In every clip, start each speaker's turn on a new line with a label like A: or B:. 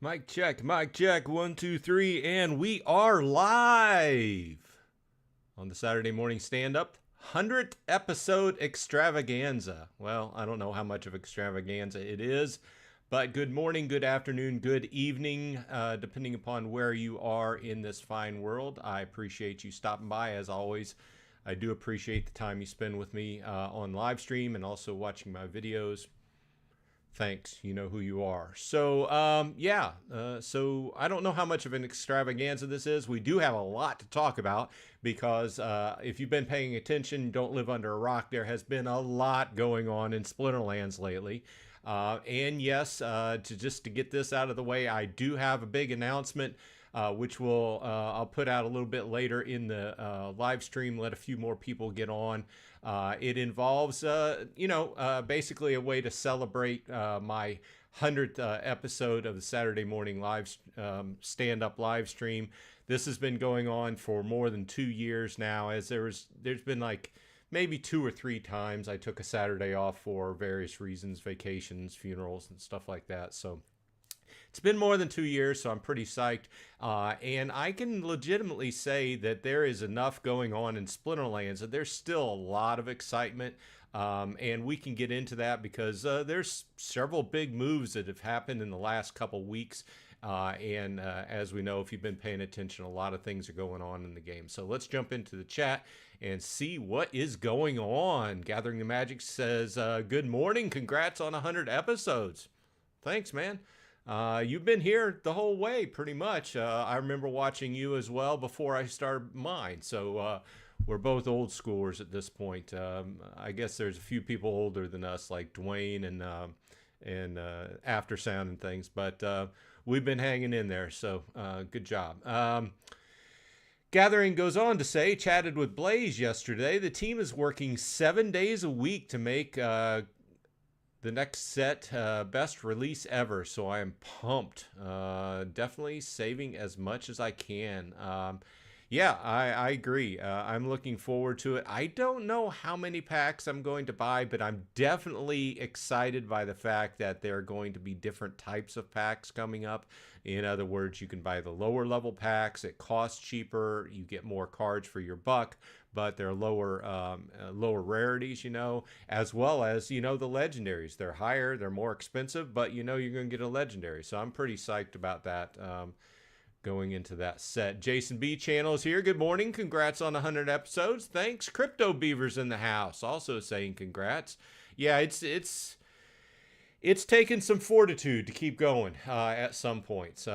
A: Mic check, 1, 2, 3, and we are live on the Saturday morning stand-up 100th episode extravaganza. Well, I don't know how much of extravaganza it is, but good morning, good afternoon, good evening, depending upon where you are in this fine world. I appreciate you stopping by as always. I do appreciate the time you spend with me on live stream and also watching my videos. Thanks, you know who you are. So so I don't know how much of an extravaganza this is. We do have a lot to talk about because if you've been paying attention, don't live under a rock, there has been a lot going on in Splinterlands lately. And yes, to get this out of the way, I do have a big announcement, which I'll put out a little bit later in the live stream, let a few more people get on. It involves, basically a way to celebrate my 100th episode of the Saturday morning live stand-up live stream. This has been going on for more than 2 years now, as there's been like maybe 2 or 3 times I took a Saturday off for various reasons, vacations, funerals, and stuff like that. So it's been more than 2 years, so I'm pretty psyched. And I can legitimately say that there is enough going on in Splinterlands that there's still a lot of excitement. And we can get into that because there's several big moves that have happened in the last couple weeks. As we know, if you've been paying attention, a lot of things are going on in the game. So let's jump into the chat and see what is going on. Gathering the Magic says, good morning. Congrats on 100 episodes. Thanks, man. You've been here the whole way, pretty much. I remember watching you as well before I started mine. So we're both old schoolers at this point. I guess there's a few people older than us, like Dwayne and Aftersound and things. But we've been hanging in there, so good job. Gathering goes on to say, chatted with Blaze yesterday. The team is working 7 days a week to make the next set best release ever, so I am pumped. Definitely saving as much as I can. Yeah, I agree. I'm looking forward to it. I don't know how many packs I'm going to buy, but I'm definitely excited by the fact that there are going to be different types of packs coming up. In other words, you can buy the lower level packs. It costs cheaper. You get more cards for your buck, but they're lower rarities, as well as, the legendaries. They're higher, they're more expensive, but you're going to get a legendary. So I'm pretty psyched about that. Going into that set. Jason B channel is here. Good morning. Congrats on 100 episodes. Thanks. Crypto Beaver's in the house, also saying congrats. Yeah, it's taken some fortitude to keep going at some points.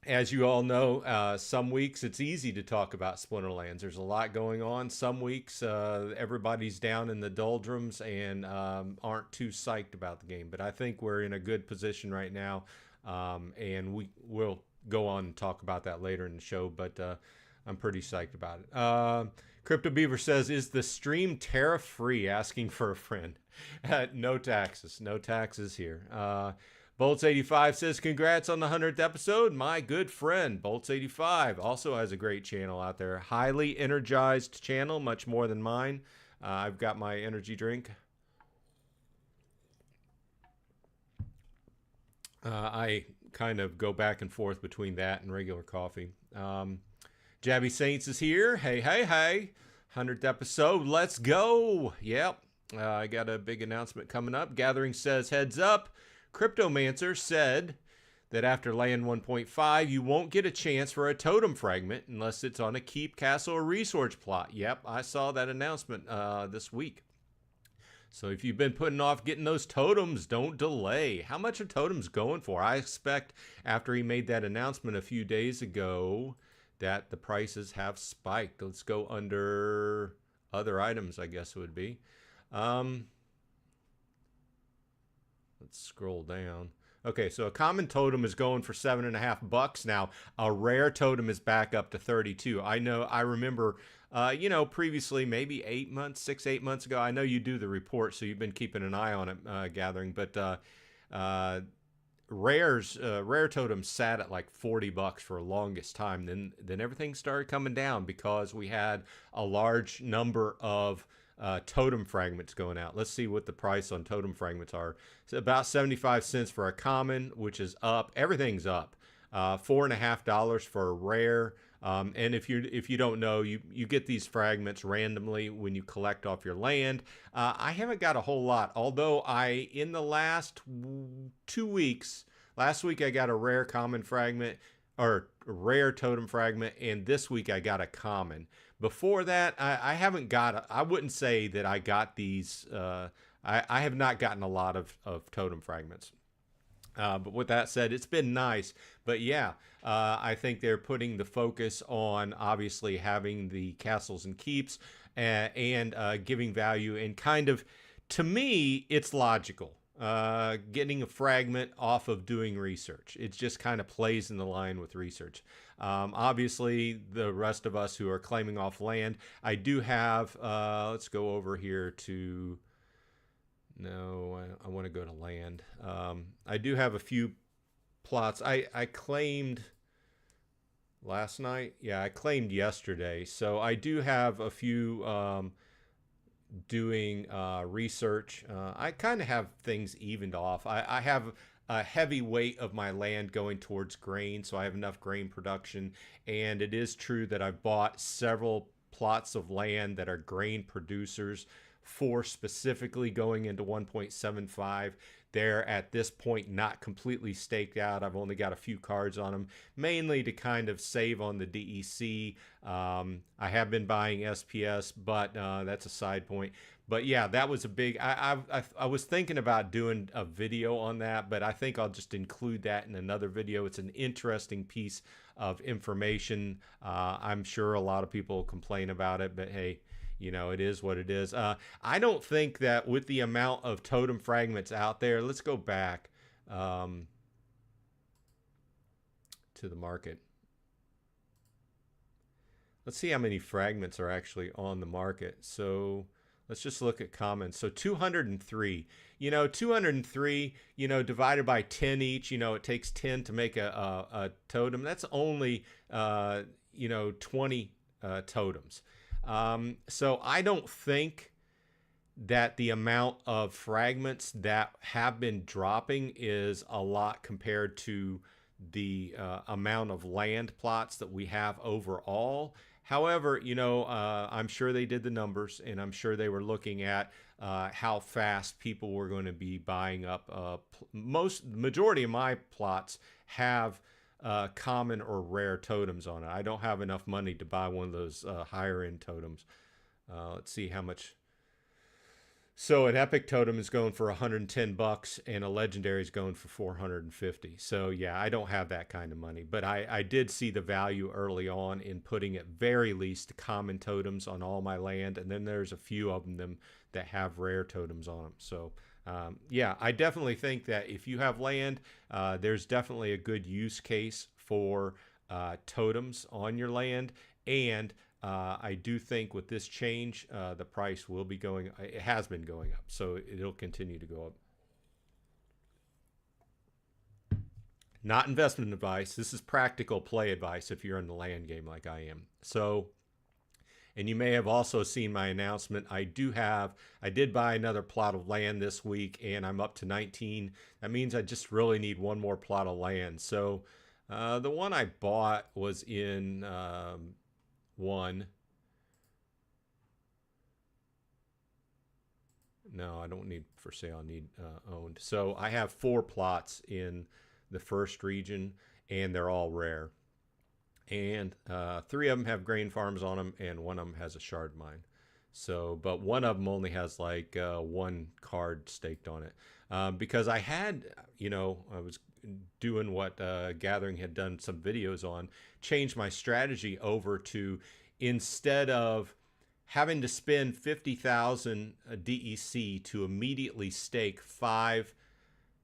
A: As you all know, some weeks it's easy to talk about Splinterlands. There's a lot going on. Some weeks everybody's down in the doldrums and aren't too psyched about the game. But I think we're in a good position right now, and we'll go on and talk about that later in the show, but I'm pretty psyched about it. Crypto Beaver says, is the stream tariff free? Asking for a friend. No taxes here. Bolts85 says, congrats on the 100th episode. My good friend, Bolts85, also has a great channel out there. Highly energized channel, much more than mine. I've got my energy drink. I kind of go back and forth between that and regular coffee. Jabby Saints is here. Hey, 100th episode. Let's go. Yep. I got a big announcement coming up. Gathering says, heads up. Cryptomancer said that after land 1.5, you won't get a chance for a totem fragment unless it's on a keep, castle, or resource plot. Yep, I saw that announcement this week. So if you've been putting off getting those totems, don't delay. How much are totems going for? I expect after he made that announcement a few days ago that the prices have spiked. Let's go under other items, I guess it would be. Let's scroll down. Okay, so a common totem is going for $7.50 now. A rare totem is back up to 32. I remember previously, maybe 6, 8 months ago, I know you do the report, so you've been keeping an eye on it, Gathering, but rare totems sat at like $40 for the longest time. Then everything started coming down because we had a large number of totem fragments going out. Let's see what the price on totem fragments are. It's about 75 cents for a common, which is up. Everything's up. $4.50 for a rare. And if you don't know, you get these fragments randomly when you collect off your land. I haven't got a whole lot, although in the last 2 weeks, last week I got a rare common fragment, or a rare totem fragment, and this week I got a common. Before that, I haven't got, I wouldn't say that I got these, I have not gotten a lot of totem fragments. But with that said, it's been nice. But yeah, I think they're putting the focus on obviously having the castles and keeps and giving value, and kind of, to me, it's logical. Getting a fragment off of doing research. It just kind of plays in the line with research. Obviously, the rest of us who are claiming off land, I do have, let's go over here to, no, I want to go to land. I do have a few plots. I claimed last night. Yeah, I claimed yesterday. So I do have a few doing research. I kind of have things evened off. I have a heavy weight of my land going towards grain, so I have enough grain production. And it is true that I've bought several plots of land that are grain producers for specifically going into 1.75. They're at this point not completely staked out. I've only got a few cards on them, mainly to kind of save on the DEC. I have been buying SPS, but that's a side point. But yeah, that was a big, I was thinking about doing a video on that, but I think I'll just include that in another video. It's an interesting piece of information. I'm sure a lot of people complain about it, but hey, you know, it is what it is. I don't think that with the amount of totem fragments out there, let's go back to the market. Let's see how many fragments are actually on the market. So let's just look at commons. So 203, you know, 203, you know, divided by 10 each, you know, it takes 10 to make a totem. That's only, you know, 20 totems. So I don't think that the amount of fragments that have been dropping is a lot compared to the amount of land plots that we have overall. However, you know, I'm sure they did the numbers, and I'm sure they were looking at how fast people were going to be buying up. Majority of my plots have common or rare totems on it. I don't have enough money to buy one of those higher end totems. Let's see how much. So an epic totem is going for 110 bucks, and a legendary is going for 450. So yeah, I don't have that kind of money, but I did see the value early on in putting at very least common totems on all my land, and then there's a few of them that have rare totems on them. So yeah, I definitely think that if you have land, there's definitely a good use case for totems on your land. And I do think with this change, the price will be going, it has been going up, so it'll continue to go up. Not investment advice. This is practical play advice if you're in the land game like I am. So, and you may have also seen my announcement. I did buy another plot of land this week, and I'm up to 19. That means I just really need one more plot of land. So the one I bought was in one. No, I don't need for sale. I need owned. So I have 4 plots in the first region, and they're all rare. And 3 of them have grain farms on them, and 1 of them has a shard mine. So, but 1 of them only has like 1 card staked on it. Because I had, you know, I was doing what Gathering had done some videos on, changed my strategy over to, instead of having to spend 50,000 DEC to immediately stake 5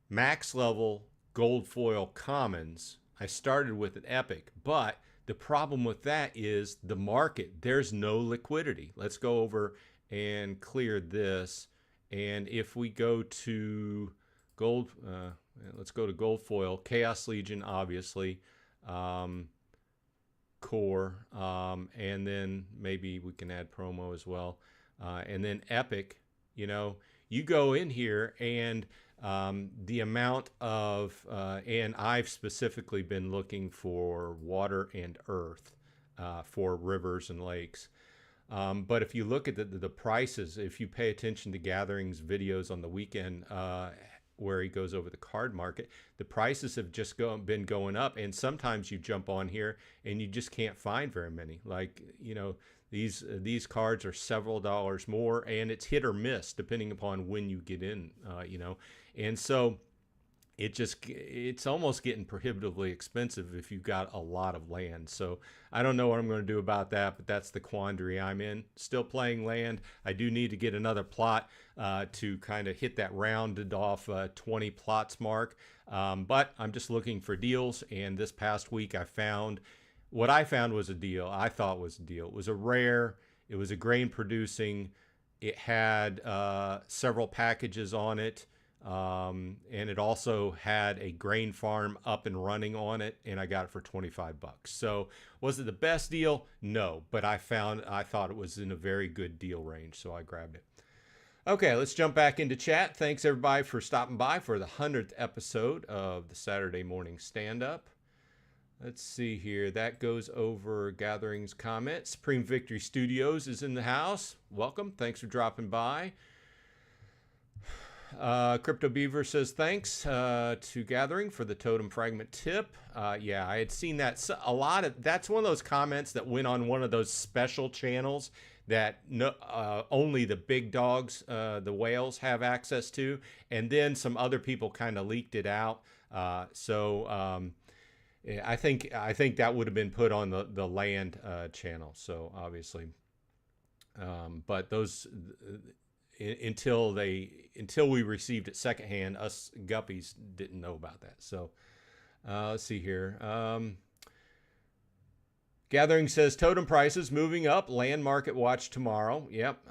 A: max level gold foil commons, I started with an epic. But the problem with that is the market, there's no liquidity. Let's go over and clear this. And if we go to gold, let's go to gold foil, Chaos Legion, obviously, core, and then maybe we can add promo as well. And then Epic, you know, you go in here and the amount of, and I've specifically been looking for water and earth for rivers and lakes. But if you look at the prices, if you pay attention to Gathering's videos on the weekend, where he goes over the card market, the prices have just been going up. And sometimes you jump on here and you just can't find very many. Like, you know, these cards are several dollars more, and it's hit or miss depending upon when you get in, you know. And so it's almost getting prohibitively expensive if you've got a lot of land. So I don't know what I'm going to do about that, but that's the quandary I'm in. Still playing land. I do need to get another plot to kind of hit that rounded off 20 plots mark. But I'm just looking for deals. And this past week I found what I found was a deal. I thought was a deal. It was a rare. It was a grain producing. It had several packages on it. And it also had a grain farm up and running on it, and I got it for 25 bucks. So was it the best deal? No, but I thought it was in a very good deal range, so I grabbed it. Okay, let's jump back into chat. Thanks everybody for stopping by for the 100th episode of the Saturday Morning Stand-Up. Let's see here. That goes over Gathering's comment. Supreme Victory Studios is in the house. Welcome. Thanks for dropping by. Crypto Beaver says thanks to Gathering for the totem fragment tip. Yeah, I had seen that. A lot of that's one of those comments that went on one of those special channels that only the big dogs, the whales, have access to, and then some other people kind of leaked it out. So I think that would have been put on the land channel. So obviously, but those. Until we received it secondhand, us guppies didn't know about that. So let's see here. Gathering says totem prices moving up. Land market watch tomorrow. Yep,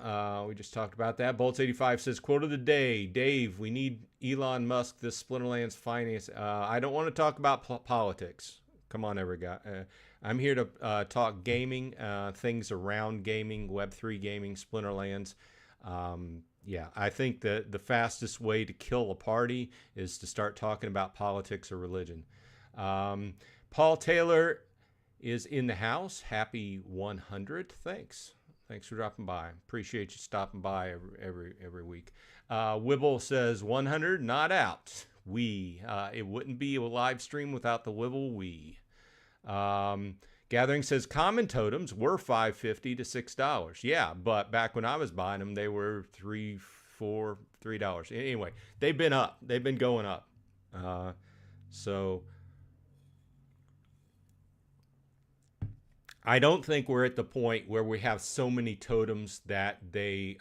A: we just talked about that. Bolts 85 says quote of the day. Dave, we need Elon Musk this Splinterlands finance. I don't want to talk about politics. Come on, every guy. I'm here to talk gaming, things around gaming, Web3 gaming, Splinterlands. Yeah, I think that the fastest way to kill a party is to start talking about politics or religion. Paul Taylor is in the house. Happy 100. Thanks for dropping by. Appreciate you stopping by every week. Wibble says 100 not out. It wouldn't be a live stream without the Wibble. Gathering says common totems were $5.50 to $6. Yeah, but back when I was buying them, they were $3 Anyway, they've been up. They've been going up. So I don't think we're at the point where we have so many totems that they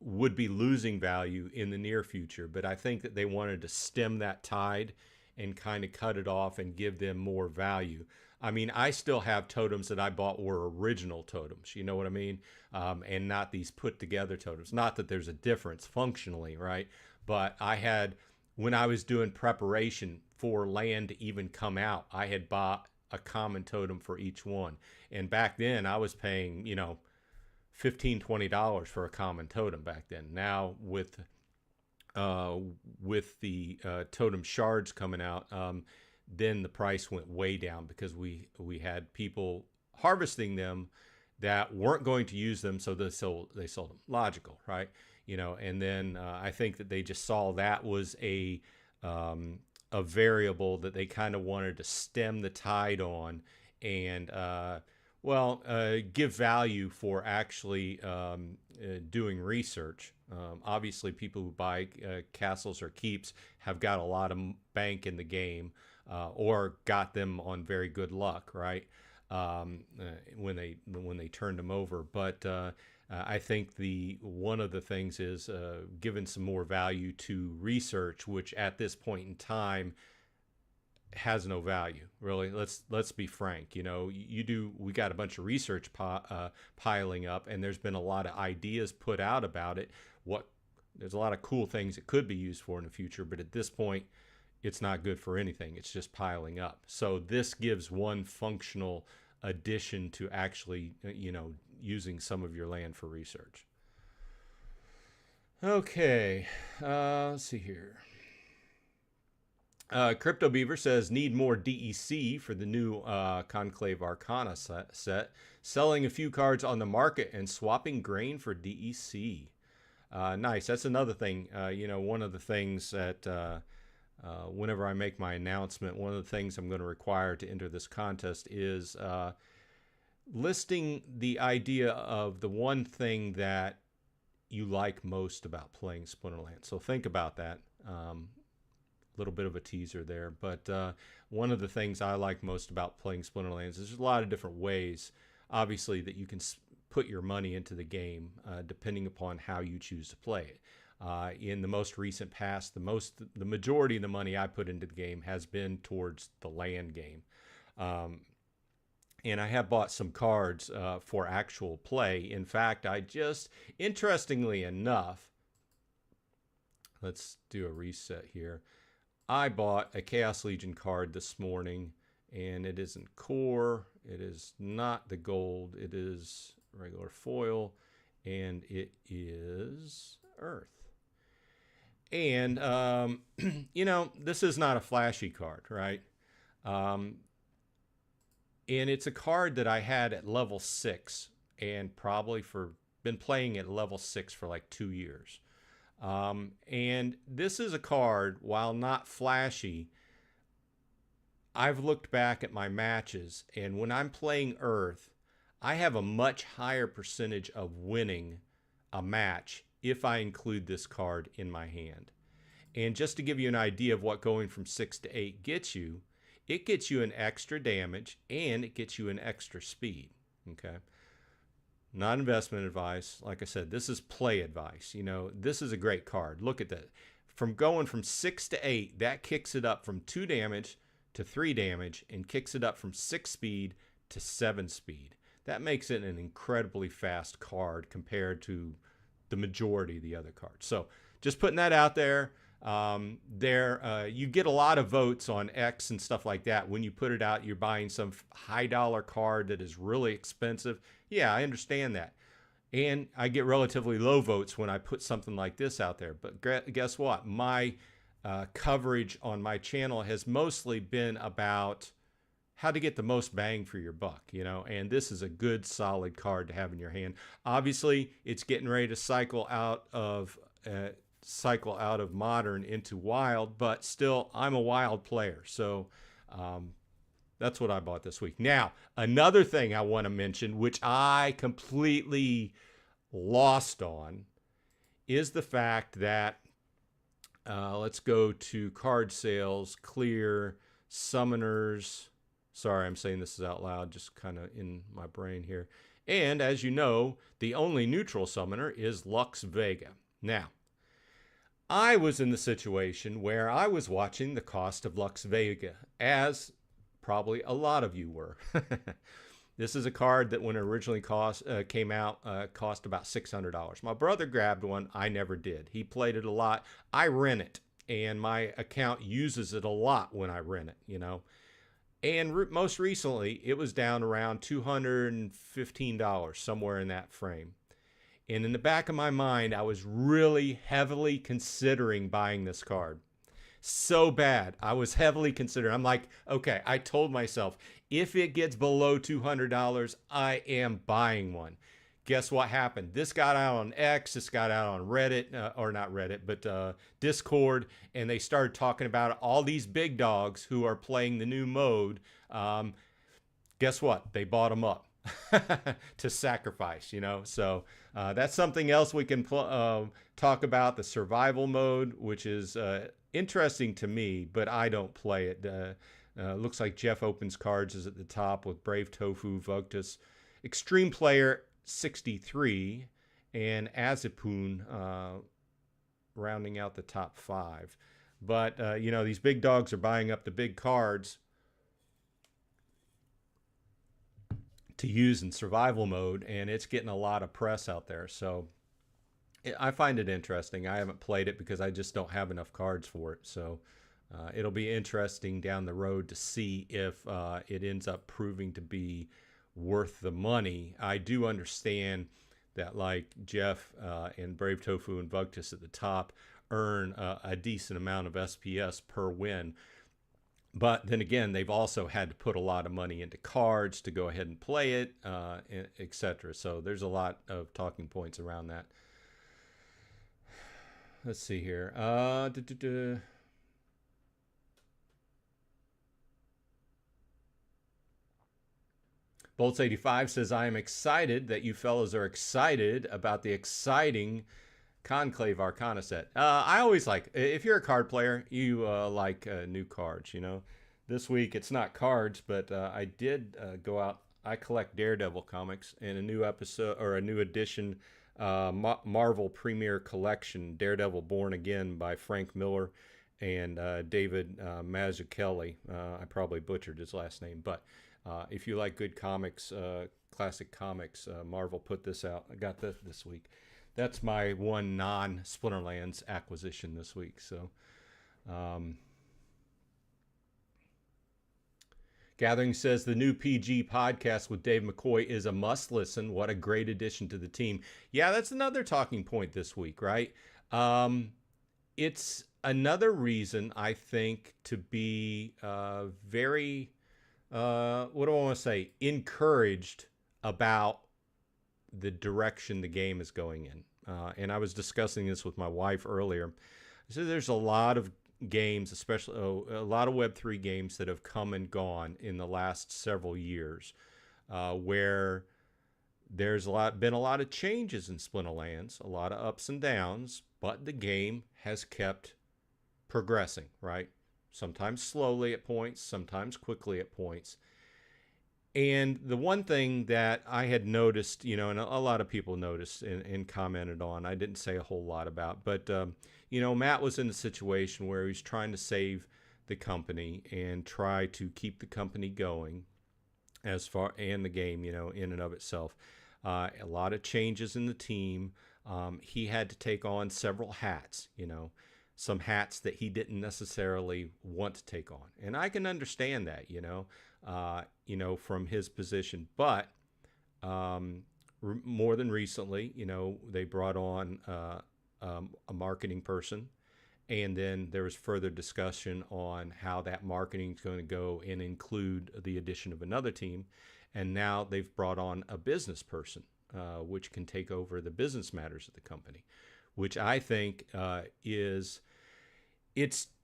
A: would be losing value in the near future. But I think that they wanted to stem that tide and kind of cut it off and give them more value. I mean, I still have totems that I bought were original totems, you know what I mean? And not these put together totems. Not that there's a difference functionally, right? But I had, when I was doing preparation for land to even come out, I had bought a common totem for each one. And back then I was paying, you know, $15, $20 for a common totem back then. Now with the totem shards coming out, then the price went way down because we had people harvesting them that weren't going to use them, so they sold them. Logical, right? You know, and then I think that they just saw that was a variable that they kind of wanted to stem the tide on and give value for actually doing research. Obviously, people who buy castles or keeps have got a lot of bank in the game. Or got them on very good luck, right? When they turned them over. But I think one of the things is giving some more value to research, which at this point in time has no value, really. Let's be frank. You know, we got a bunch of research piling up, and there's been a lot of ideas put out about it. There's a lot of cool things it could be used for in the future, but at this point, it's not good for anything. It's just piling up. So this gives one functional addition to actually, you know, using some of your land for research. Okay, let's see here. Crypto Beaver says, need more DEC for the new Conclave Arcana set. Selling a few cards on the market and swapping grain for DEC. Nice. That's another thing. One of the things that whenever I make my announcement, one of the things I'm going to require to enter this contest is listing the idea of the one thing that you like most about playing Splinterlands. So think about that. Little bit of a teaser there, but one of the things I like most about playing Splinterlands is there's a lot of different ways, obviously, that you can put your money into the game, depending upon how you choose to play it. In the most recent past, the majority of the money I put into the game has been towards the land game. And I have bought some cards for actual play. In fact, interestingly enough, let's do a reset here. I bought a Chaos Legion card this morning, and it isn't core. It is not the gold. It is regular foil, and it is earth. And, this is not a flashy card, right? And it's a card that I had at level 6 and probably been playing at level 6 for like 2 years. And this is a card, while not flashy, I've looked back at my matches, and when I'm playing Earth, I have a much higher percentage of winning a match if I include this card in my hand. And just to give you an idea of what going from 6 to 8 gets you, it gets you an extra damage and it gets you an extra speed. Okay. Not investment advice. Like I said, this is play advice. This is a great card. Look at that. From going from 6 to 8, that kicks it up from 2 damage to 3 damage and kicks it up from 6 speed to 7 speed. That makes it an incredibly fast card compared to the majority of the other cards. So just putting that out there. You get a lot of votes on X and stuff like that. When you put it out, you're buying some high dollar card that is really expensive. Yeah, I understand that. And I get relatively low votes when I put something like this out there. But guess what? My coverage on my channel has mostly been about how to get the most bang for your buck, and this is a good solid card to have in your hand. Obviously, it's getting ready to cycle out of modern into wild, but still, I'm a wild player. So that's what I bought this week. Now, another thing I want to mention, which I completely lost on, is the fact that, let's go to card sales, clear, summoners. Sorry, I'm saying this is out loud, just kind of in my brain here. And as you know, the only neutral summoner is Lux Vega. Now, I was in the situation where I was watching the cost of Lux Vega, as probably a lot of you were. This is a card that when it originally came out, cost about $600. My brother grabbed one. I never did. He played it a lot. I rent it, and my account uses it a lot when I rent it, And most recently, it was down around $215, somewhere in that frame. And in the back of my mind, I was really heavily considering buying this card. So bad. I was heavily considering. I'm like, okay, I told myself, if it gets below $200, I am buying one. Guess what happened? This got out on X, this got out on Reddit, or not Reddit, but Discord, and they started talking about all these big dogs who are playing the new mode. Guess what? They bought them up to sacrifice, So that's something else we can talk about, the survival mode, which is interesting to me, but I don't play it. Looks like Jeff Opens Cards is at the top with Brave Tofu, Vugtus, Extreme Player 63, and Azipun rounding out the top 5. But, these big dogs are buying up the big cards to use in survival mode, and it's getting a lot of press out there. So I find it interesting. I haven't played it because I just don't have enough cards for it. So it'll be interesting down the road to see if it ends up proving to be worth the money. I do understand that like Jeff and Brave Tofu and Vugtus at the top earn a decent amount of SPS per win. But then again, they've also had to put a lot of money into cards to go ahead and play it, etc. So there's a lot of talking points around that. Let's see here. Bolts85 says, I am excited that you fellas are excited about the exciting Conclave Arcana set. I always like, if you're a card player, you like new cards, you know. This week it's not cards, but I did go out. I collect Daredevil comics, and a new episode or a new edition Marvel Premier Collection, Daredevil Born Again by Frank Miller and David Mazzucchelli. I probably butchered his last name, but if you like good comics, classic comics, Marvel put this out. I got that this week. That's my one non-Splinterlands acquisition this week. So, Gathering says the new PG podcast with Dave McCoy is a must listen. What a great addition to the team. Yeah, that's another talking point this week, right? It's another reason I think to be very, what do I want to say, encouraged about the direction the game is going in. And I was discussing this with my wife earlier. I said there's a lot of games, especially a lot of Web3 games that have come and gone in the last several years, where there's been a lot of changes in Splinterlands, a lot of ups and downs, but the game has kept progressing, right? Sometimes slowly at points, sometimes quickly at points. And the one thing that I had noticed, you know, and a lot of people noticed and commented on, I didn't say a whole lot about, but, you know, Matt was in a situation where he's trying to save the company and try to keep the company going as far, and the game, you know, in and of itself. A lot of changes in the team. He had to take on several hats, you know, some hats that he didn't necessarily want to take on. And I can understand that, you know, from his position. But more than recently, you know, they brought on a marketing person. And then there was further discussion on how that marketing is going to go and include the addition of another team. And now they've brought on a business person, which can take over the business matters of the company, which I think it's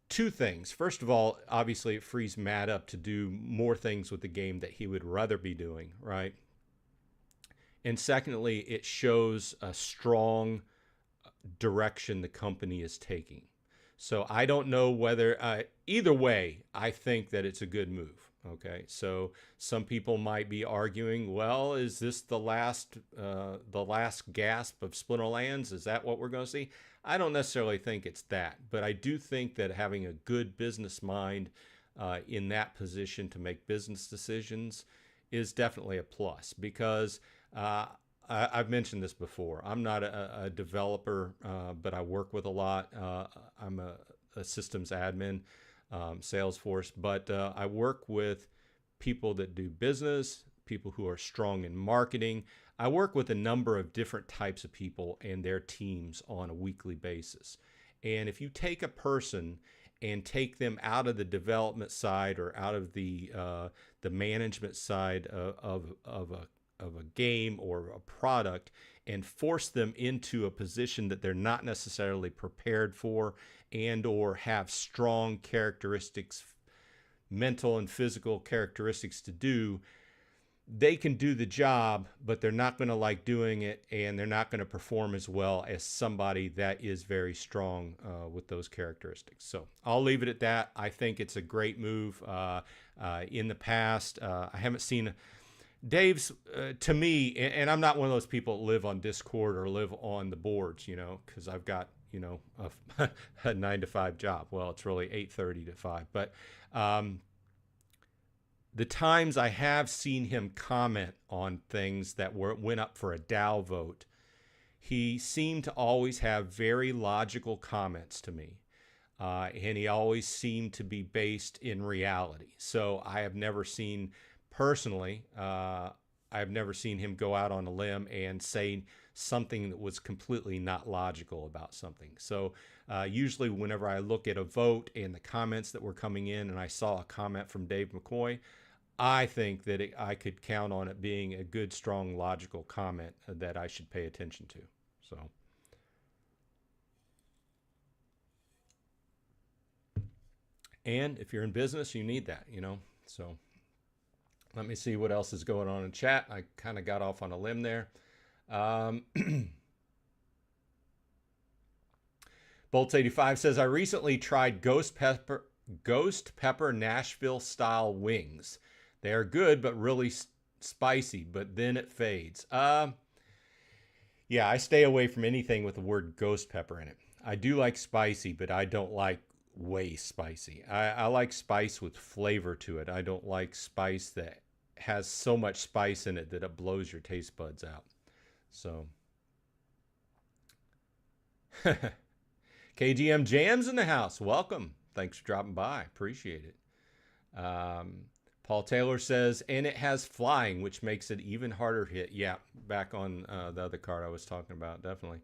A: two things. First of all, obviously it frees Matt up to do more things with the game that he would rather be doing, right? And secondly, it shows a strong direction the company is taking. So I don't know whether, either way, I think that it's a good move. Okay, so some people might be arguing, well, is this the last gasp of Splinterlands? Is that what we're going to see? I don't necessarily think it's that, but I do think that having a good business mind in that position to make business decisions is definitely a plus, because I've mentioned this before. I'm not a developer, but I work with a lot. I'm a systems admin, Salesforce, but I work with people that do business, people who are strong in marketing. I work with a number of different types of people and their teams on a weekly basis. And if you take a person and take them out of the development side or out of the management side of a game or a product and force them into a position that they're not necessarily prepared for and or have strong characteristics, mental and physical characteristics to do, they can do the job, but they're not going to like doing it, and they're not going to perform as well as somebody that is very strong with those characteristics. So I'll leave it at that. I think it's a great move. In the past, I haven't seen Dave's, to me, and I'm not one of those people that live on Discord or live on the boards, you know, because I've got, you know, a 9-to-5 job. Well, it's really 8:30 to 5. But the times I have seen him comment on things that went up for a DAO vote, he seemed to always have very logical comments to me. And he always seemed to be based in reality. So I have never seen personally, I've never seen him go out on a limb and say something that was completely not logical about something. So usually whenever I look at a vote and the comments that were coming in and I saw a comment from Dave McCoy, I think that I could count on it being a good, strong, logical comment that I should pay attention to. So, and if you're in business, you need that, you know. So let me see what else is going on in chat. I kind of got off on a limb there. Bolts85 says, I recently tried Ghost Pepper Nashville style wings. They are good, but really spicy, but then it fades. Yeah, I stay away from anything with the word ghost pepper in it. I do like spicy, but I don't like way spicy. I like spice with flavor to it. I don't like spice that has so much spice in it that it blows your taste buds out. So, KGM Jams in the house. Welcome. Thanks for dropping by. Appreciate it. Paul Taylor says, and it has flying, which makes it even harder to hit. Yeah, back on the other card I was talking about, definitely.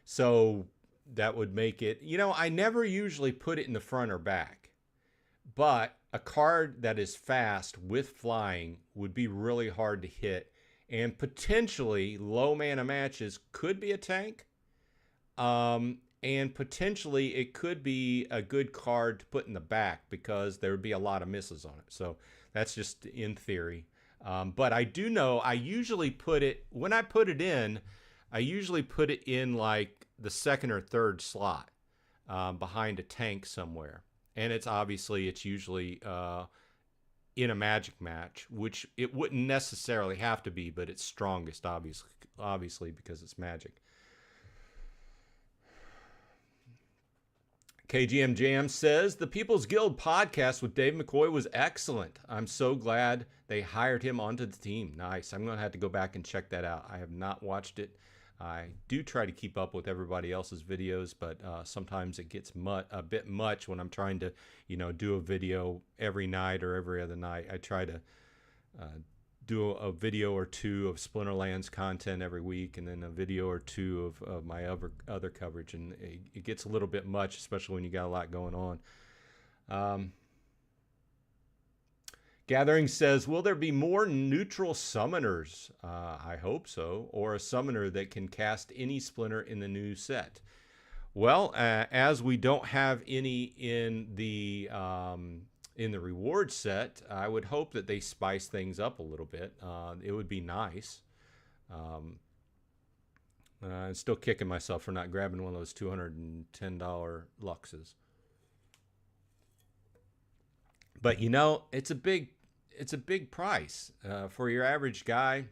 A: So that would make it, you know, I never usually put it in the front or back, but a card that is fast with flying would be really hard to hit, and potentially low mana matches could be a tank. And potentially it could be a good card to put in the back because there would be a lot of misses on it. So that's just in theory. But I do know I usually put it, when I put it in, I usually put it in like the second or third slot behind a tank somewhere. And it's usually in a Magic match, which it wouldn't necessarily have to be, but it's strongest, obviously because it's Magic. KGM Jam says, the People's Guild podcast with Dave McCoy was excellent. I'm so glad they hired him onto the team. Nice. I'm going to have to go back and check that out. I have not watched it. I do try to keep up with everybody else's videos, but sometimes it gets a bit much when I'm trying to, you know, do a video every night or every other night. I try to do a video or two of Splinterlands content every week, and then a video or two of my other coverage, and it gets a little bit much, especially when you got a lot going on. Gathering says, will there be more neutral summoners? I hope so, or a summoner that can cast any Splinter in the new set. Well, as we don't have any in the reward set, I would hope that they spice things up a little bit. It would be nice. I'm still kicking myself for not grabbing one of those $210 Luxes. But you know, it's a big price for your average guy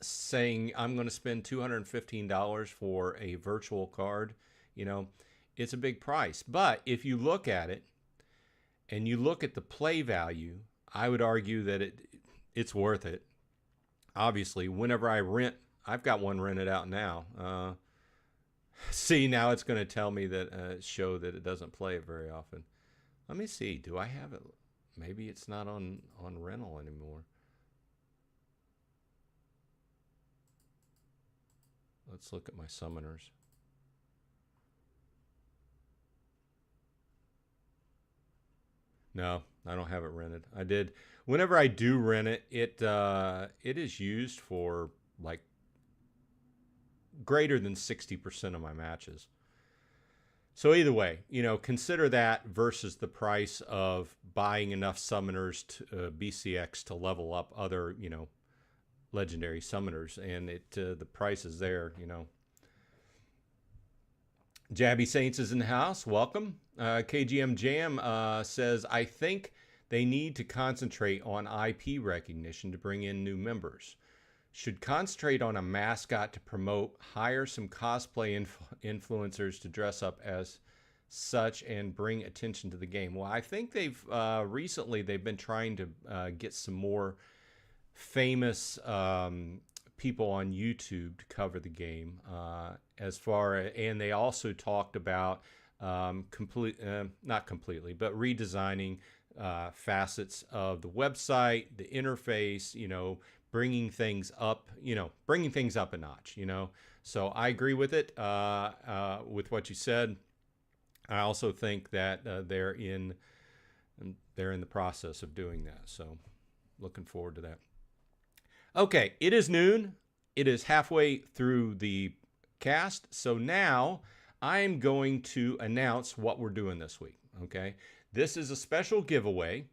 A: saying I'm going to spend $215 for a virtual card. You know, it's a big price. But if you look at it, and you look at the play value, I would argue that it's worth it. Obviously, whenever I rent, I've got one rented out now. See, now it's going to tell me that show that it doesn't play it very often. Let me see. Do I have it? Maybe it's not on rental anymore. Let's look at my summoners. No, I don't have it rented. I did. Whenever I do rent it, it is used for like greater than 60% of my matches. So either way, you know, consider that versus the price of buying enough summoners to BCX to level up other, you know, legendary summoners, and the price is there, you know. Jabby Saints is in the house. Welcome. KGM Jam says, I think they need to concentrate on IP recognition to bring in new members. Should concentrate on a mascot to promote, hire some cosplay influencers to dress up as such and bring attention to the game. Well, I think they've recently they've been trying to get some more famous people on YouTube to cover the game and they also talked about not completely, but redesigning facets of the website, the interface, bringing things up, bringing things up a notch, So I agree with it, with what you said. I also think that they're in the process of doing that. So looking forward to that. Okay, it is noon. It is halfway through the cast. So now I'm going to announce what we're doing this week. Okay, this is a special giveaway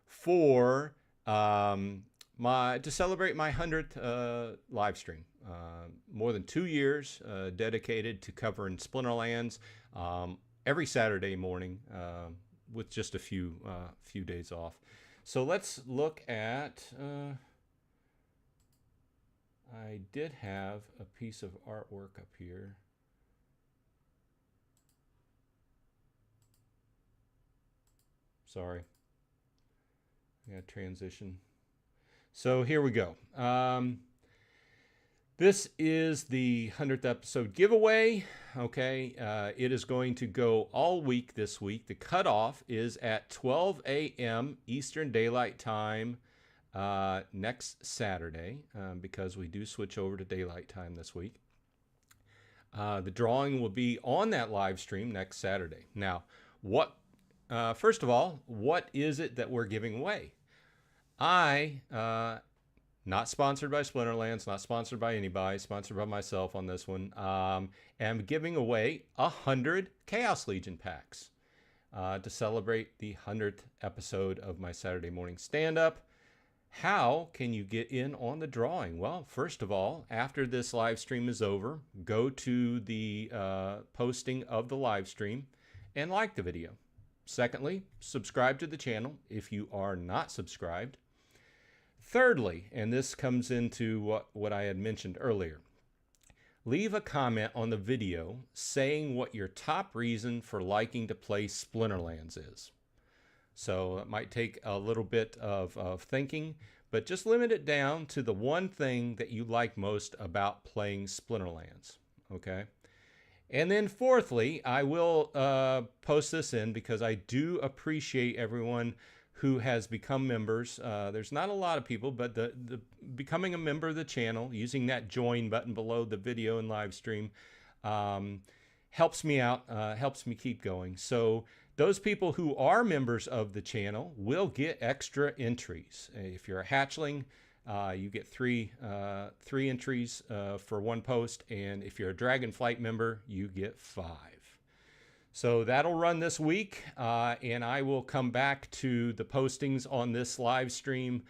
A: for to celebrate my 100th live stream. More than 2 years dedicated to covering Splinterlands every Saturday morning with just a few days off. So let's look at. I did have a piece of artwork up here. Sorry. Yeah, transition. So here we go. This is the 100th episode giveaway. Okay, it is going to go all week this week. The cutoff is at 12 a.m. Eastern Daylight Time next Saturday, because we do switch over to daylight time this week. The drawing will be on that live stream next Saturday. Now, first of all, what is it that we're giving away? Not sponsored by Splinterlands, not sponsored by anybody, sponsored by myself on this one, am giving away 100 Chaos Legion packs to celebrate the 100th episode of my Saturday morning stand-up. How can you get in on the drawing? Well, first of all, after this live stream is over, go to the posting of the live stream and like the video. Secondly, subscribe to the channel if you are not subscribed. Thirdly, and this comes into what I had mentioned earlier, leave a comment on the video saying what your top reason for liking to play Splinterlands is. So it might take a little bit of thinking, but just limit it down to the one thing that you like most about playing Splinterlands, okay? And then fourthly, I will post this in because I do appreciate everyone who has become members. There's not a lot of people, but the becoming a member of the channel, using that join button below the video and live stream, helps me out, helps me keep going. So those people who are members of the channel will get extra entries. If you're a hatchling, you get three entries for one post, and if you're a Dragonflight member, you get 5. So that'll run this week, and I will come back to the postings on this live stream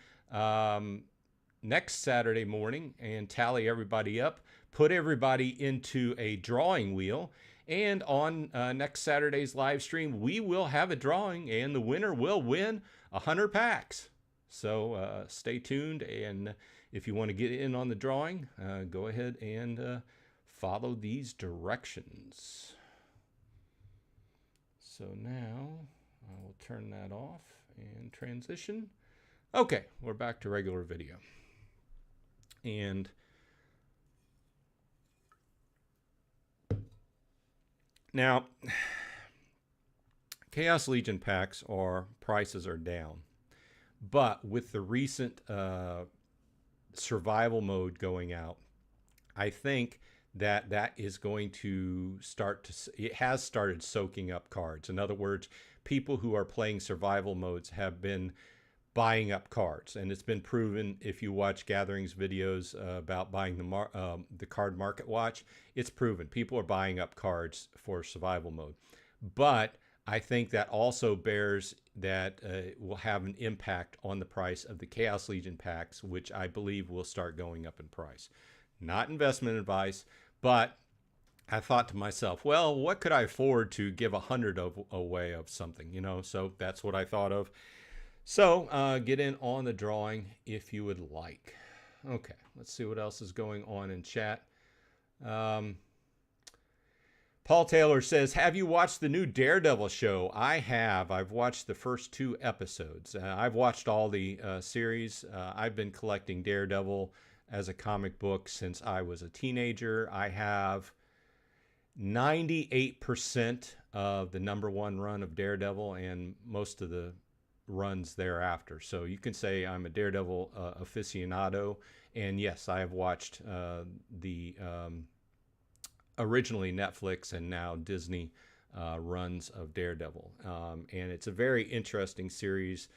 A: next Saturday morning and tally everybody up, put everybody into a drawing wheel, and on next Saturday's live stream, we will have a drawing, and the winner will win 100 packs. So stay tuned, and if you want to get in on the drawing, go ahead and follow these directions. So now I will turn that off and transition. Okay, we're back to regular video. And now, Chaos Legion packs prices are down. But with the recent survival mode going out, I think that is going to it has started soaking up cards. In other words, people who are playing survival modes have been buying up cards, and it's been proven if you watch Gatherings videos about buying the card market watch. It's proven people are buying up cards for survival mode. But I think that also bears that it will have an impact on the price of the Chaos Legion packs, which I believe will start going up in price. Not investment advice, but I thought to myself, well, what could I afford to give 100 away of something, So that's what I thought of. So get in on the drawing if you would like. Okay, let's see what else is going on in chat. Paul Taylor says, have you watched the new Daredevil show? I have. I've watched the first 2 episodes. I've watched all the series. I've been collecting Daredevil as a comic book since I was a teenager. I have 98% of the #1 run of Daredevil and most of the runs thereafter. So you can say I'm a Daredevil aficionado, and yes, I have watched the originally Netflix and now Disney runs of Daredevil, and it's a very interesting series.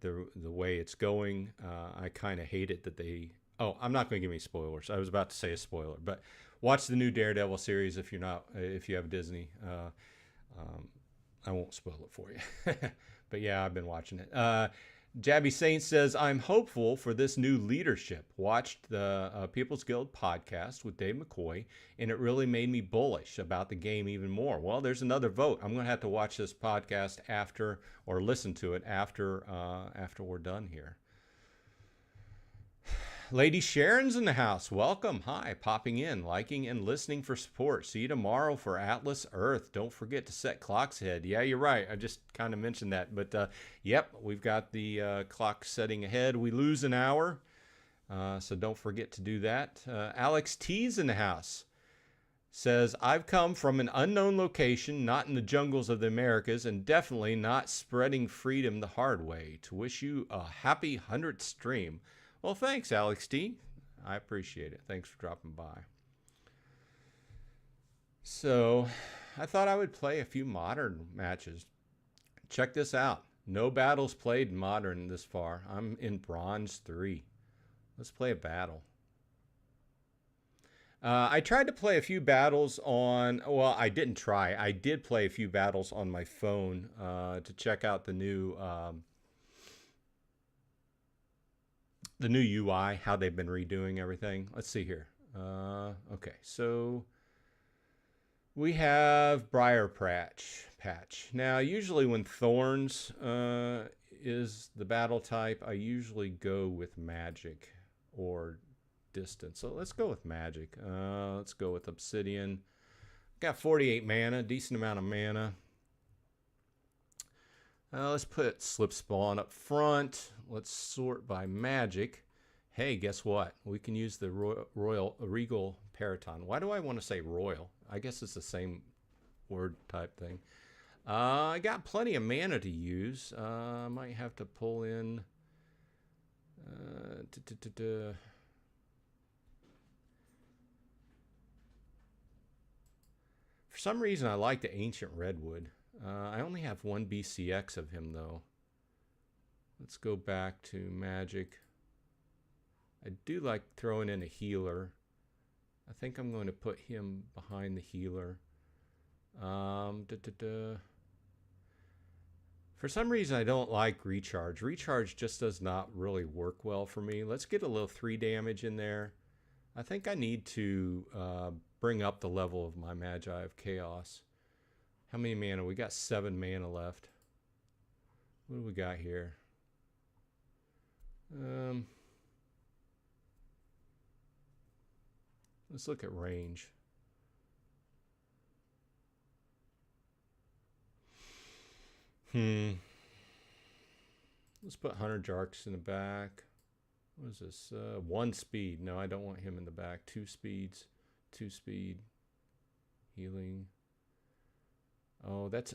A: The way it's going, I kind of hate it that they. Oh, I'm not going to give any spoilers. I was about to say a spoiler, but watch the new Daredevil series if you have Disney. I won't spoil it for you, but yeah, I've been watching it. Jabby Saint says, I'm hopeful for this new leadership. Watched the People's Guild podcast with Dave McCoy, and it really made me bullish about the game even more. Well, there's another vote. I'm going to have to watch this podcast after, or listen to it after we're done here. Lady Sharon's in the house. Welcome. Hi. Popping in, liking and listening for support. See you tomorrow for Atlas Earth. Don't forget to set clocks ahead. Yeah, you're right. I just kind of mentioned that. But, yep, we've got the clock setting ahead. We lose an hour, so don't forget to do that. Alex T's in the house. Says, I've come from an unknown location, not in the jungles of the Americas, and definitely not spreading freedom the hard way. To wish you a happy 100th stream. Well, thanks, Alex T. I appreciate it. Thanks for dropping by. So, I thought I would play a few modern matches. Check this out. No battles played in modern this far. I'm in bronze 3. Let's play a battle. I tried to play a few battles on, well, I didn't try. I did play a few battles on my phone to check out the new UI, how they've been redoing everything. Let's see here. Okay, so we have Briar Patch. Now, usually when Thorns is the battle type, I usually go with Magic or Distance. So let's go with Magic. Let's go with Obsidian. Got 48 mana, decent amount of mana. Let's put Slip Spawn up front. Let's sort by Magic. Hey, guess what? We can use the Regal Paraton. Why do I want to say Royal? I guess it's the same word type thing. I got plenty of mana to use. I might have to pull in... For some reason, I like the Ancient Redwood. I only have one BCX of him, though. Let's go back to Magic. I do like throwing in a healer. I think I'm going to put him behind the healer. For some reason, I don't like Recharge. Recharge just does not really work well for me. Let's get a little 3 damage in there. I think I need to bring up the level of my Magi of Chaos. How many mana? We got 7 mana left. What do we got here? Let's look at range. Let's put 100 Jarks in the back. What is this? 1 speed. No, I don't want him in the back. 2 speeds. 2 speed. Healing. Oh, let's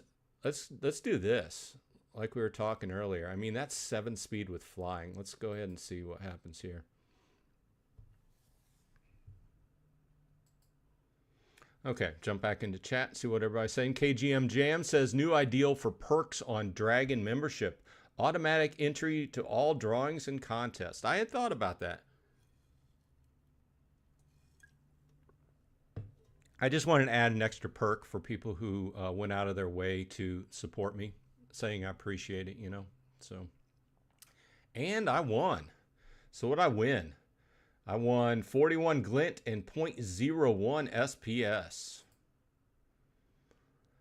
A: do this. Like we were talking earlier. I mean, that's 7 speed with flying. Let's go ahead and see what happens here. Okay, jump back into chat, see what everybody's saying. KGM Jam says, new ideal for perks on Dragon membership. Automatic entry to all drawings and contests. I had thought about that. I just wanted to add an extra perk for people who went out of their way to support me, saying I appreciate it, you know. So, and I won. So what I win? I won 41 glint and 0.01 SPS.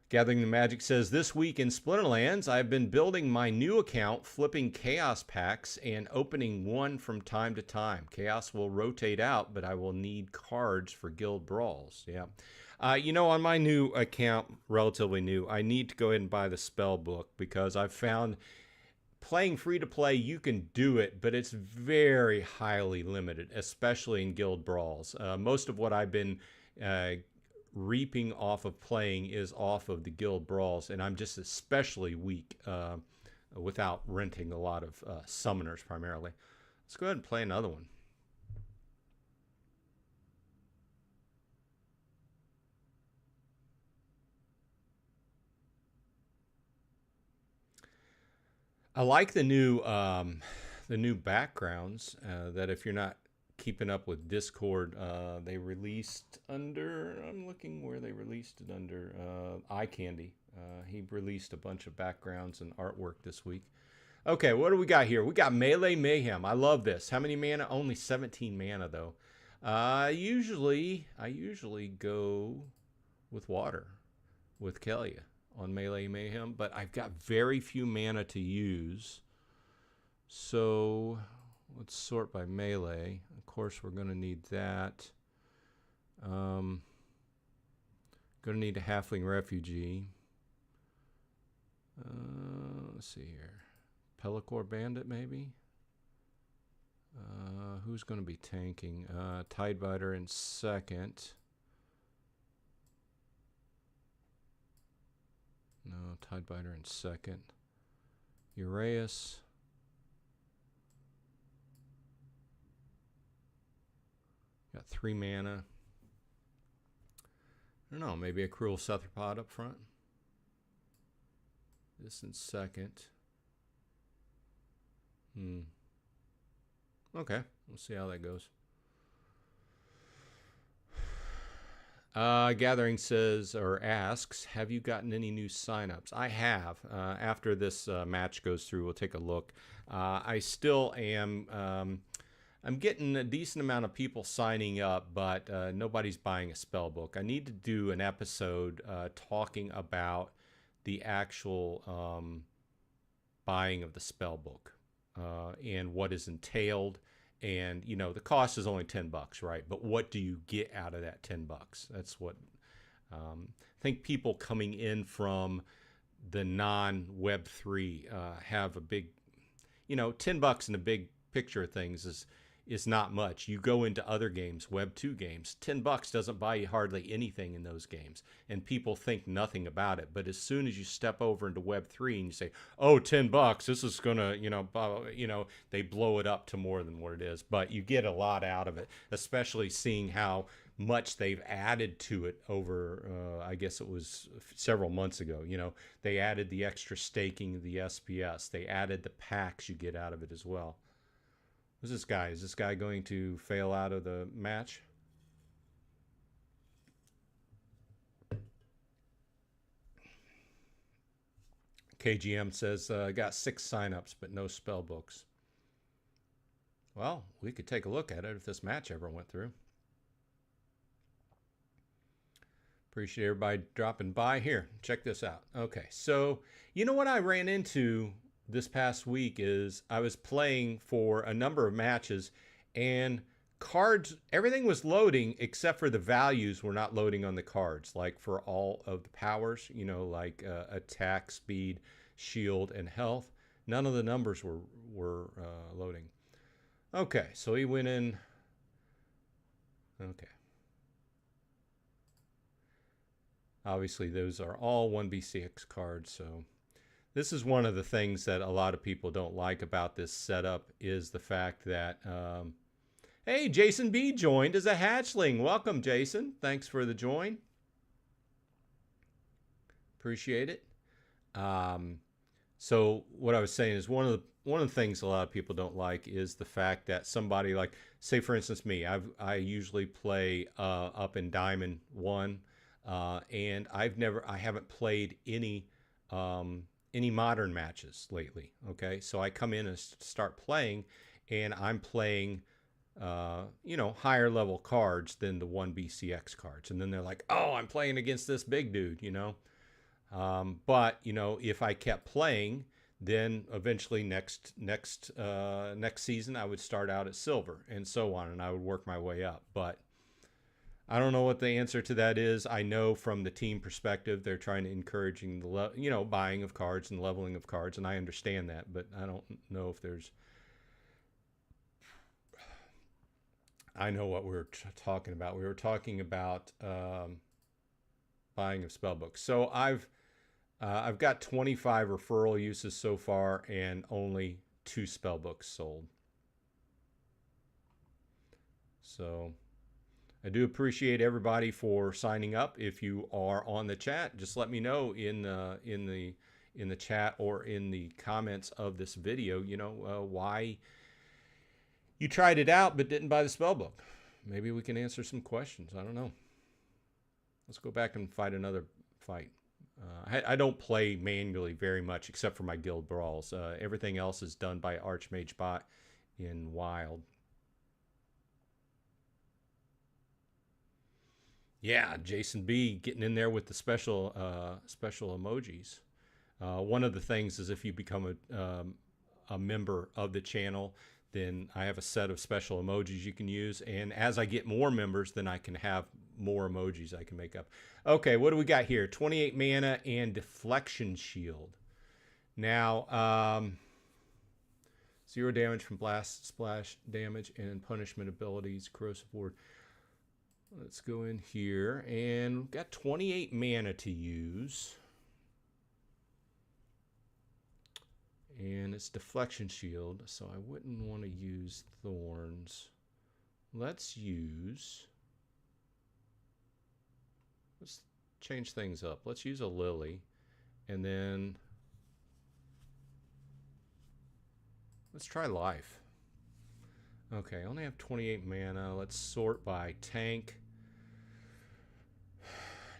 A: Gathering the Magic says, this week in Splinterlands, I've been building my new account, flipping Chaos packs and opening one from time to time. Chaos will rotate out, but I will need cards for guild brawls. Yeah. You know, on my new account, relatively new, I need to go ahead and buy the spell book because I've found playing free-to-play, you can do it, but it's very highly limited, especially in guild brawls. Most of what I've been reaping off of playing is off of the guild brawls, and I'm just especially weak without renting a lot of summoners primarily. Let's go ahead and play another one. I like the new backgrounds that if you're not keeping up with Discord, they released under, I'm looking where they released it under, Eye Candy. He released a bunch of backgrounds and artwork this week. Okay, what do we got here? We got Melee Mayhem. I love this. How many mana? Only 17 mana though. I usually go with water with Kelia on Melee Mayhem, but I've got very few mana to use. So let's sort by melee. Of course, we're going to need that. Going to need a halfling refugee. Let's see here. Pellicore Bandit, maybe? Who's going to be tanking? Tidebiter in second. No, Tidebiter in second. Uraeus. Got 3 mana. I don't know, maybe a Cruel Cephalopod up front. This in second. Okay, we'll see how that goes. Gathering says, or asks, have you gotten any new signups? I have. After this match goes through, we'll take a look. I still am... I'm getting a decent amount of people signing up, but nobody's buying a spell book. I need to do an episode talking about the actual buying of the spell book and what is entailed. And, you know, the cost is only $10, right? But what do you get out of that $10? That's what I think people coming in from the non-Web3 have a big, you know, $10 in the big picture of things is not much. You go into other games, Web 2 games, $10 doesn't buy you hardly anything in those games, and people think nothing about it. But as soon as you step over into Web 3 and you say, "Oh, $10, this is gonna," they blow it up to more than what it is. But you get a lot out of it, especially seeing how much they've added to it over, I guess it was several months ago. You know, they added the extra staking of the SPS. They added the packs you get out of it as well. Who's this guy? Is this guy going to fail out of the match? KGM says, got 6 signups, but no spell books. Well, we could take a look at it if this match ever went through. Appreciate everybody dropping by. Here, check this out. Okay, so you know what I ran into this past week is I was playing for a number of matches and cards, everything was loading except for the values were not loading on the cards, like for all of the powers, you know, like attack, speed, shield, and health. None of the numbers were loading. Okay, so he went in. Okay. Obviously, those are all 1BCX cards, so this is one of the things that a lot of people don't like about this setup is the fact that, hey, Jason B joined as a hatchling. Welcome, Jason. Thanks for the join. Appreciate it. So what I was saying is one of the things a lot of people don't like is the fact that somebody like, say for instance me, I usually play up in Diamond 1, and I haven't played any modern matches lately. Okay, so I come in and start playing, and I'm playing higher level cards than the 1BCX cards, and then they're like, oh, I'm playing against this big dude, you know. But you know, if I kept playing, then eventually next season I would start out at silver and so on, and I would work my way up. But I don't know what the answer to that is. I know from the team perspective, they're trying to encouraging the buying of cards and leveling of cards, and I understand that, but I don't know if there's. I know what we were talking about. We were talking about buying of spellbooks. So I've I've got 25 referral uses so far and only 2 spellbooks sold. So I do appreciate everybody for signing up. If you are on the chat, just let me know in the chat or in the comments of this video, you know, why you tried it out but didn't buy the spellbook. Maybe we can answer some questions. I don't know. Let's go back and fight another fight. I don't play manually very much except for my guild brawls. Everything else is done by Archmage bot in Wild. Yeah, Jason B getting in there with the special emojis. One of the things is if you become a member of the channel, then I have a set of special emojis you can use. And as I get more members, then I can have more emojis I can make up. Okay, what do we got here? 28 mana and Deflection Shield. Now, 0 damage from blast, splash damage, and punishment abilities, corrosive ward. Let's go in here, and we've got 28 mana to use. And it's Deflection Shield, so I wouldn't want to use Thorns. Let's change things up. Let's use a Lily, and then let's try Life. Okay, I only have 28 mana. Let's sort by tank.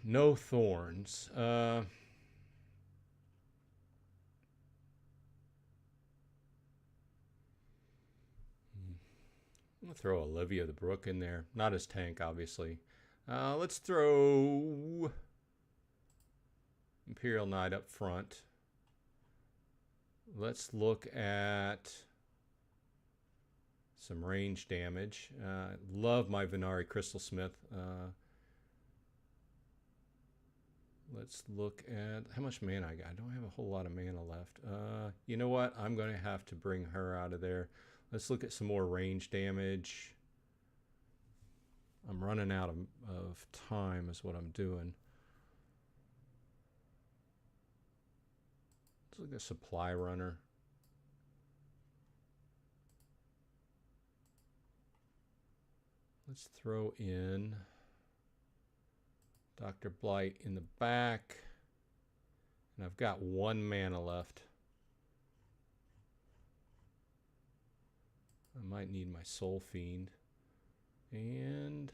A: No Thorns. I'm going to throw Olivia the Brook in there. Not as tank, obviously. Let's throw Imperial Knight up front. Let's look at some range damage. Love my Venari Crystal Smith. Let's look at how much mana I got. I don't have a whole lot of mana left. You know what? I'm going to have to bring her out of there. Let's look at some more range damage. I'm running out of time is what I'm doing. Let's look at Supply Runner. Let's throw in Dr. Blight in the back. And I've got 1 mana left. I might need my Soul Fiend. And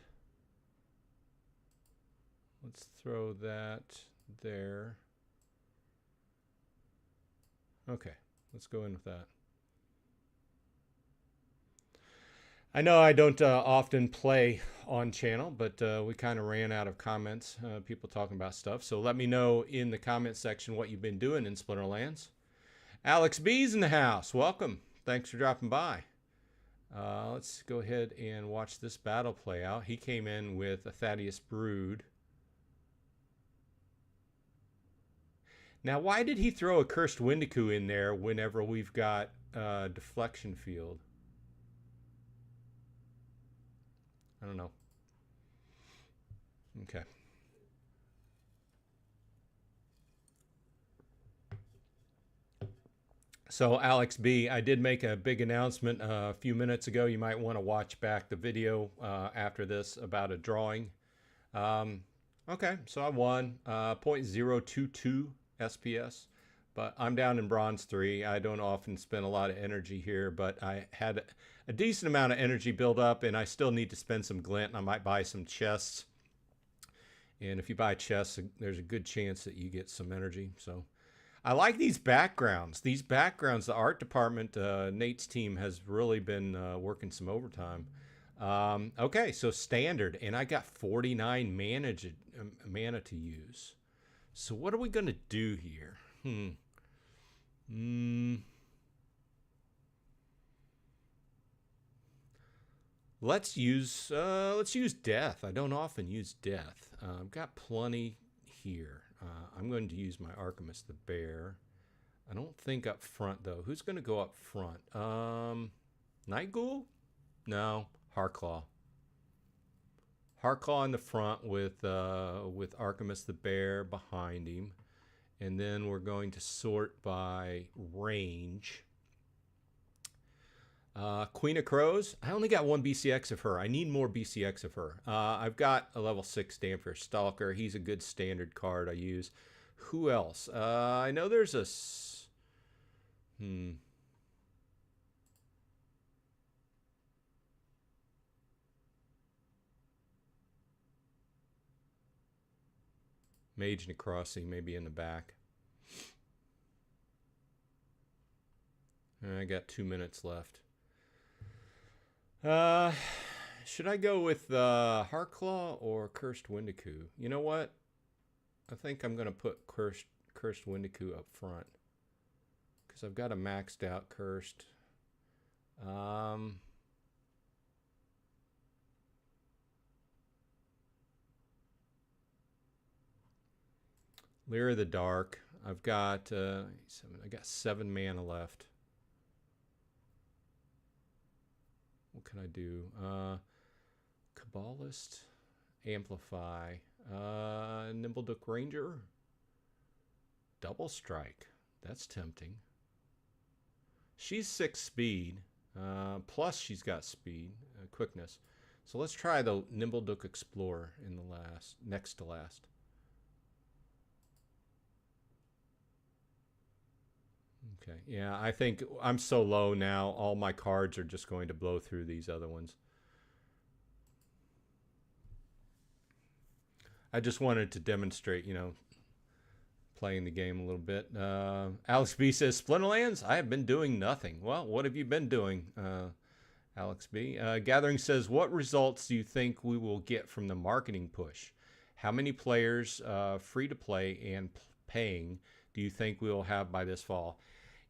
A: let's throw that there. Okay, let's go in with that. I know I don't often play on channel, but we kind of ran out of comments, people talking about stuff. So let me know in the comment section what you've been doing in Splinterlands. Alex B's in the house. Welcome. Thanks for dropping by. Let's go ahead and watch this battle play out. He came in with a Thaddeus Brood. Now, why did he throw a Cursed Windiku in there whenever we've got Deflection Field? I don't know. Okay. So Alex B, I did make a big announcement a few minutes ago. You might want to watch back the video after this about a drawing. Okay, so I won 0.022 SPS, but I'm down in Bronze 3. I don't often spend a lot of energy here, but I had a decent amount of energy build up, and I still need to spend some glint, and I might buy some chests. And if you buy chests, there's a good chance that you get some energy. So I like these backgrounds. These backgrounds, the art department, Nate's team has really been working some overtime. Okay, so standard, and I got 49 mana to use. So what are we going to do here? Let's use death. I don't often use death. I've got plenty here. I'm going to use my Archimist the Bear. I don't think up front though. Who's going to go up front? Night Ghoul? No, Harclaw. Harclaw in the front with Archimist the Bear behind him, And then we're going to sort by range. Queen of Crows. I only got one BCX of her. I need more BCX of her. I've got a level 6 Dampier Stalker. He's a good standard card I use. Who else? I know there's a... Mage Necrosi maybe in the back. I got 2 minutes left. Should I go with Heartclaw or Cursed Windiku? You know what? I think I'm going to put Cursed Windiku up front. Because I've got a maxed out Cursed. Lyra of the Dark. I've got I got 7 mana left. What can I do? Kabbalist, Amplify, Nimbledook Ranger, Double Strike. That's tempting. She's 6 speed, plus she's got speed, quickness. So let's try the Nimbledook Explorer in the next to last. Okay, yeah, I think I'm so low now, all my cards are just going to blow through these other ones. I just wanted to demonstrate, you know, playing the game a little bit. Alex B says, Splinterlands, I have been doing nothing. Well, what have you been doing, Alex B? Gathering says, what results do you think we will get from the marketing push? How many players, free to play and paying, do you think we will have by this fall?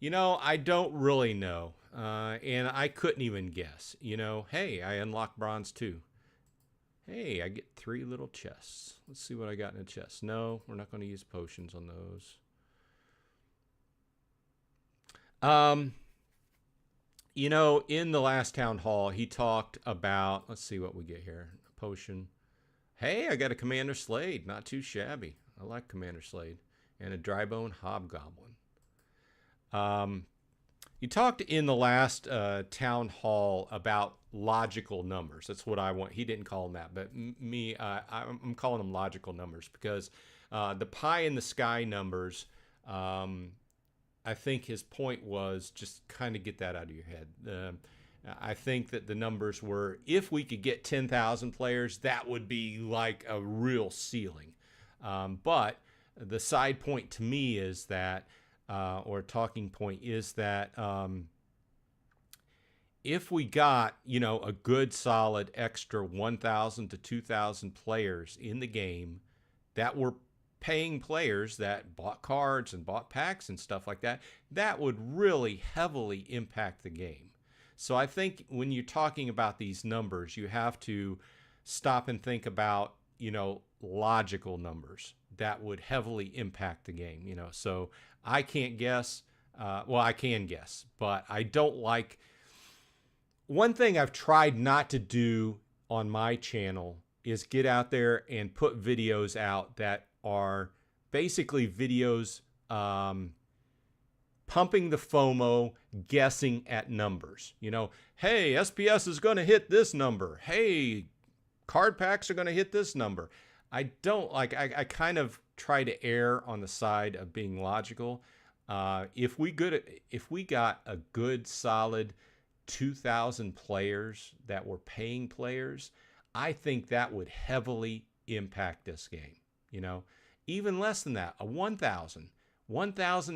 A: You know, I don't really know, and I couldn't even guess. You know, hey, I unlocked Bronze 2. Hey, I get 3 little chests. Let's see what I got in a chest. No, we're not going to use potions on those. You know, in the last town hall, he talked about, let's see what we get here. A potion. Hey, I got a Commander Slade. Not too shabby. I like Commander Slade. And a Drybone Hobgoblin. You talked in the last town hall about logical numbers. That's what I want. He didn't call them that, but me, I'm calling them logical numbers because the pie in the sky numbers, I think his point was just kind of get that out of your head. I think that the numbers were, if we could get 10,000 players, that would be like a real ceiling. But the side point to me is that, or talking point is that if we got, you know, a good solid extra 1,000 to 2,000 players in the game that were paying players that bought cards and bought packs and stuff like that, that would really heavily impact the game. So I think when you're talking about these numbers, you have to stop and think about, you know, logical numbers that would heavily impact the game, you know. So I can't guess. Well, I can guess, but I don't like. One thing I've tried not to do on my channel is get out there and put videos out that are basically videos pumping the FOMO, guessing at numbers. You know, hey, SPS is going to hit this number. Hey, card packs are going to hit this number. I don't like, I kind of try to err on the side of being logical. If we got a good solid 2,000 players that were paying players, I think that would heavily impact this game. You know, even less than that, a 1,000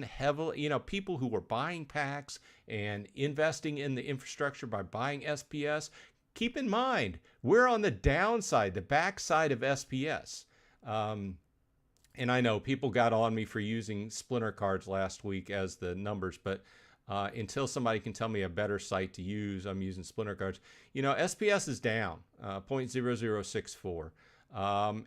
A: heavily, you know, people who were buying packs and investing in the infrastructure by buying SPS. Keep in mind, we're on the downside, the backside of SPS. And I know people got on me for using Splinter cards last week as the numbers, but until somebody can tell me a better site to use, I'm using Splinter cards. You know, SPS is down 0.0064,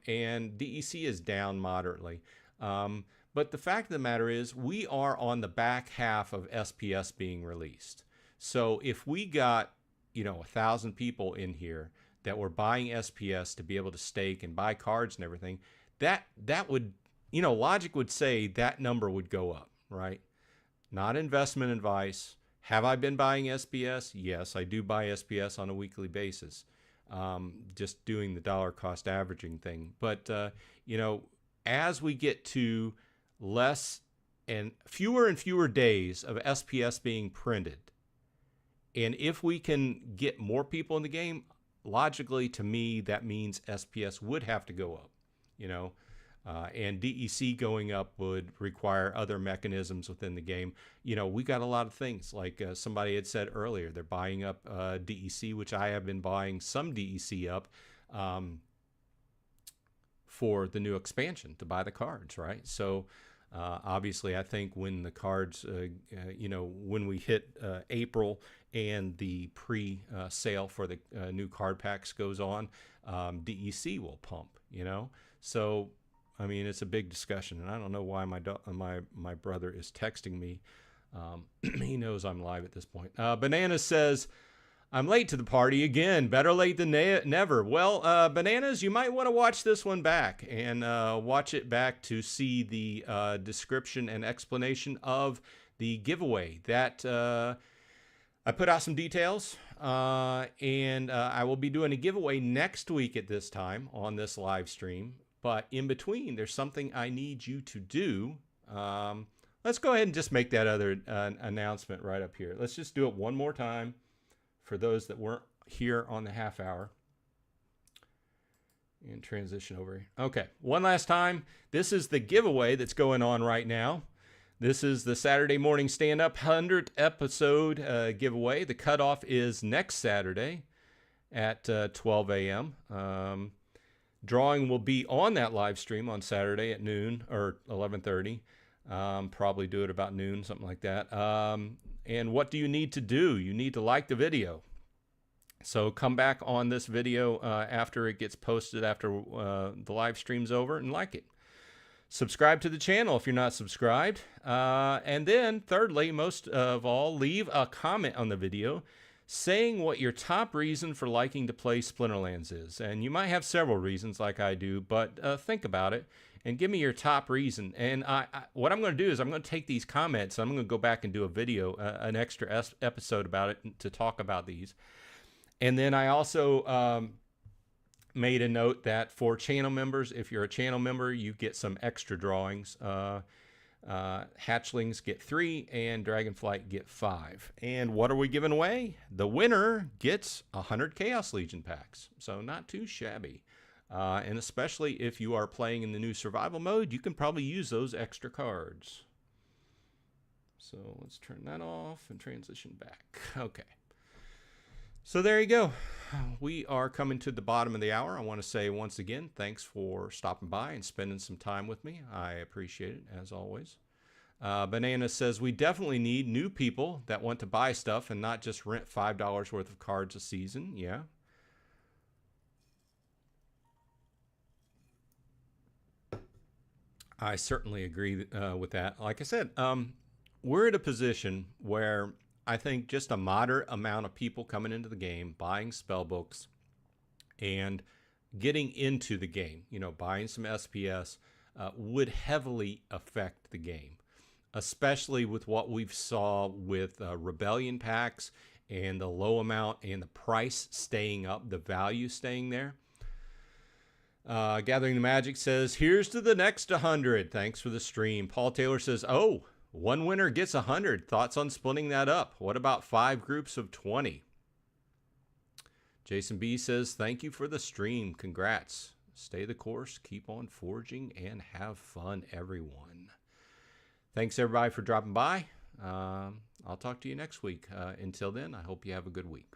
A: and DEC is down moderately. But the fact of the matter is, we are on the back half of SPS being released. So if we got, you know, 1,000 people in here that were buying SPS to be able to stake and buy cards and everything, that would you know, logic would say that number would go up, right? Not investment advice. Have I been buying SPS? Yes, I do buy SPS on a weekly basis. Just doing the dollar cost averaging thing. But, you know, as we get to less and fewer days of SPS being printed, and if we can get more people in the game, logically, to me, that means SPS would have to go up, you know. And DEC going up would require other mechanisms within the game. You know, we got a lot of things like somebody had said earlier, they're buying up DEC, which I have been buying some DEC up for the new expansion to buy the cards, right? So obviously, I think when the cards, you know, when we hit April and the pre-sale for the new card packs goes on, DEC will pump, you know. So I mean, it's a big discussion, and I don't know why my brother is texting me. He knows I'm live at this point. Bananas says, I'm late to the party again. Better late than never. Well, Bananas, you might want to watch this one back and watch it back to see the description and explanation of the giveaway. That I put out some details, and I will be doing a giveaway next week at this time on this live stream. But in between, there's something I need you to do. Let's go ahead and just make that other announcement right up here. Let's just do it one more time for those that weren't here on the half hour. And transition over. Okay, one last time. This is the giveaway that's going on right now. This is the Saturday Morning Stand-Up 100th episode giveaway. The cutoff is next Saturday at 12 a.m. Drawing will be on that live stream on Saturday at noon or 11:30. Probably do it about noon, something like that. And what do you need to do? You need to like the video. So come back on this video after it gets posted, after the live stream's over, and like it. Subscribe to the channel if you're not subscribed. And then thirdly, most of all, leave a comment on the video saying what your top reason for liking to play Splinterlands is. And you might have several reasons like I do, but think about it and give me your top reason. And what I'm going to do is I'm going to take these comments, I'm going to go back and do a video, an extra episode about it to talk about these. And then I also made a note that for channel members, if you're a channel member, you get some extra drawings. Hatchlings get 3 and Dragonflight get 5. And what are we giving away? The winner gets 100 Chaos Legion packs. So not too shabby. And especially if you are playing in the new survival mode, you can probably use those extra cards. So let's turn that off and transition back. Okay. So there you go. We are coming to the bottom of the hour. I want to say once again, thanks for stopping by and spending some time with me. I appreciate it, as always. Banana says, we definitely need new people that want to buy stuff and not just rent $5 worth of cards a season. Yeah. I certainly agree with that. Like I said, we're at a position where I think just a moderate amount of people coming into the game, buying spell books, and getting into the game, you know, buying some SPS, would heavily affect the game, especially with what we've saw with Rebellion packs and the low amount and the price staying up, the value staying there. Gathering the Magic says, here's to the next 100. Thanks for the stream. Paul Taylor says, oh, one winner gets 100. Thoughts on splitting that up? What about 5 groups of 20? Jason B says, thank you for the stream. Congrats. Stay the course, keep on forging, and have fun, everyone. Thanks, everybody, for dropping by. I'll talk to you next week. Until then, I hope you have a good week.